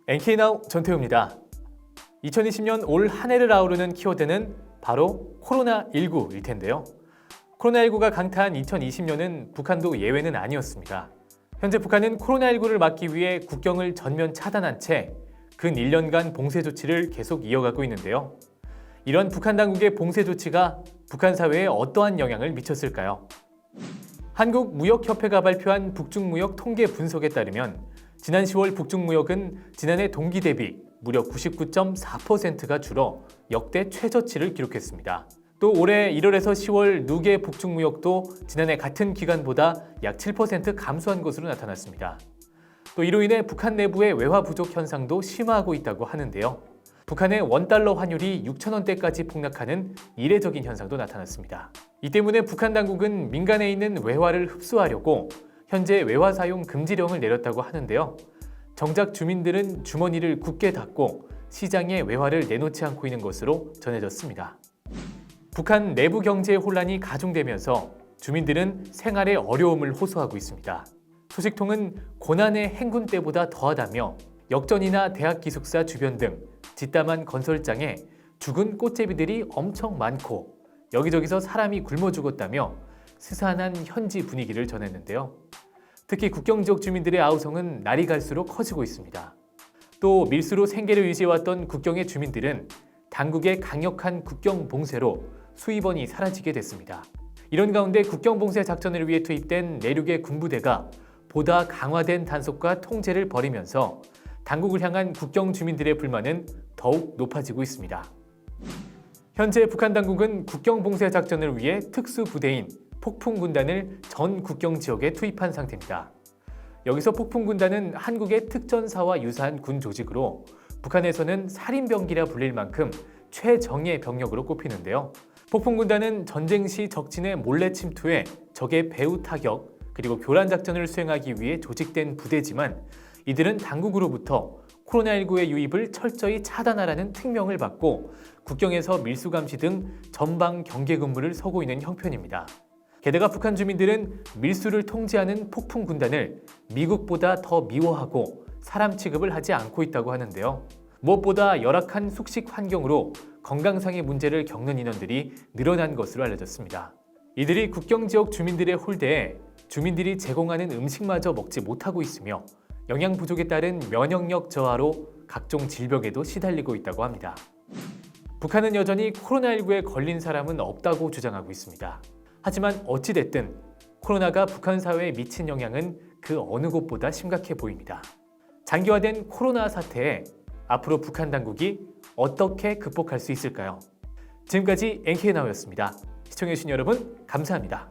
NK나우 전태우입니다. 2020년 올 한 해를 아우르는 키워드는 바로 코로나19일 텐데요. 코로나19가 강타한 2020년은 북한도 예외는 아니었습니다. 현재 북한은 코로나19를 막기 위해 국경을 전면 차단한 채 근 1년간 봉쇄 조치를 계속 이어가고 있는데요. 이런 북한 당국의 봉쇄 조치가 북한 사회에 어떠한 영향을 미쳤을까요? 한국무역협회가 발표한 북중무역 통계 분석에 따르면 지난 10월 북중무역은 지난해 동기 대비 무려 99.4%가 줄어 역대 최저치를 기록했습니다. 또 올해 1월에서 10월 누계 북중무역도 지난해 같은 기간보다 약 7% 감소한 것으로 나타났습니다. 또 이로 인해 북한 내부의 외화 부족 현상도 심화하고 있다고 하는데요. 북한의 원달러 환율이 6,000원대까지 폭락하는 이례적인 현상도 나타났습니다. 이 때문에 북한 당국은 민간에 있는 외화를 흡수하려고 현재 외화 사용 금지령을 내렸다고 하는데요. 정작 주민들은 주머니를 굳게 닫고 시장에 외화를 내놓지 않고 있는 것으로 전해졌습니다. 북한 내부 경제 혼란이 가중되면서 주민들은 생활에 어려움을 호소하고 있습니다. 소식통은 고난의 행군 때보다 더하다며 역전이나 대학 기숙사 주변 등 뒷담한 건설장에 죽은 꽃제비들이 엄청 많고 여기저기서 사람이 굶어 죽었다며 스산한 현지 분위기를 전했는데요. 특히 국경 지역 주민들의 아우성은 날이 갈수록 커지고 있습니다. 또 밀수로 생계를 유지해왔던 국경의 주민들은 당국의 강력한 국경 봉쇄로 수입원이 사라지게 됐습니다. 이런 가운데 국경 봉쇄 작전을 위해 투입된 내륙의 군부대가 보다 강화된 단속과 통제를 벌이면서 당국을 향한 국경 주민들의 불만은 더욱 높아지고 있습니다. 현재 북한 당국은 국경 봉쇄 작전을 위해 특수부대인 폭풍군단을 전 국경 지역에 투입한 상태입니다. 여기서 폭풍군단은 한국의 특전사와 유사한 군 조직으로 북한에서는 살인병기라 불릴 만큼 최정예 병력으로 꼽히는데요. 폭풍군단은 전쟁 시 적진에 몰래 침투해 적의 배후 타격 그리고 교란 작전을 수행하기 위해 조직된 부대지만 이들은 당국으로부터 코로나19의 유입을 철저히 차단하라는 특명을 받고 국경에서 밀수 감시 등 전방 경계 근무를 서고 있는 형편입니다. 게다가 북한 주민들은 밀수를 통제하는 폭풍 군단을 미국보다 더 미워하고 사람 취급을 하지 않고 있다고 하는데요. 무엇보다 열악한 숙식 환경으로 건강상의 문제를 겪는 인원들이 늘어난 것으로 알려졌습니다. 이들이 국경 지역 주민들의 홀대에 주민들이 제공하는 음식마저 먹지 못하고 있으며 영양 부족에 따른 면역력 저하로 각종 질병에도 시달리고 있다고 합니다. 북한은 여전히 코로나19에 걸린 사람은 없다고 주장하고 있습니다. 하지만 어찌됐든 코로나가 북한 사회에 미친 영향은 그 어느 곳보다 심각해 보입니다. 장기화된 코로나 사태에 앞으로 북한 당국이 어떻게 극복할 수 있을까요? 지금까지 NK나우였습니다. 시청해주신 여러분 감사합니다.